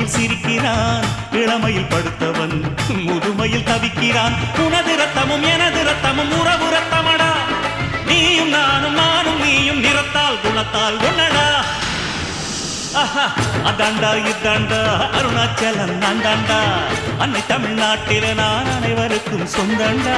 முதுமையில் சிரிக்கிறான், இளமையில் படுத்தவன் முதுமையில் தவிக்கிறான். உனது ரத்தமும் எனது ரத்தமும் உறவு ரத்தமடா, நீயும் நானும் நானும் நீயும் நிறத்தால் குணத்தால் ஒன்னடா. அதாண்டா இதாண்டா அருணாச்சலம் நான் தாண்டா, அன்னை தமிழ்நாட்டில நான் அனைவருக்கும் சொந்தண்டா.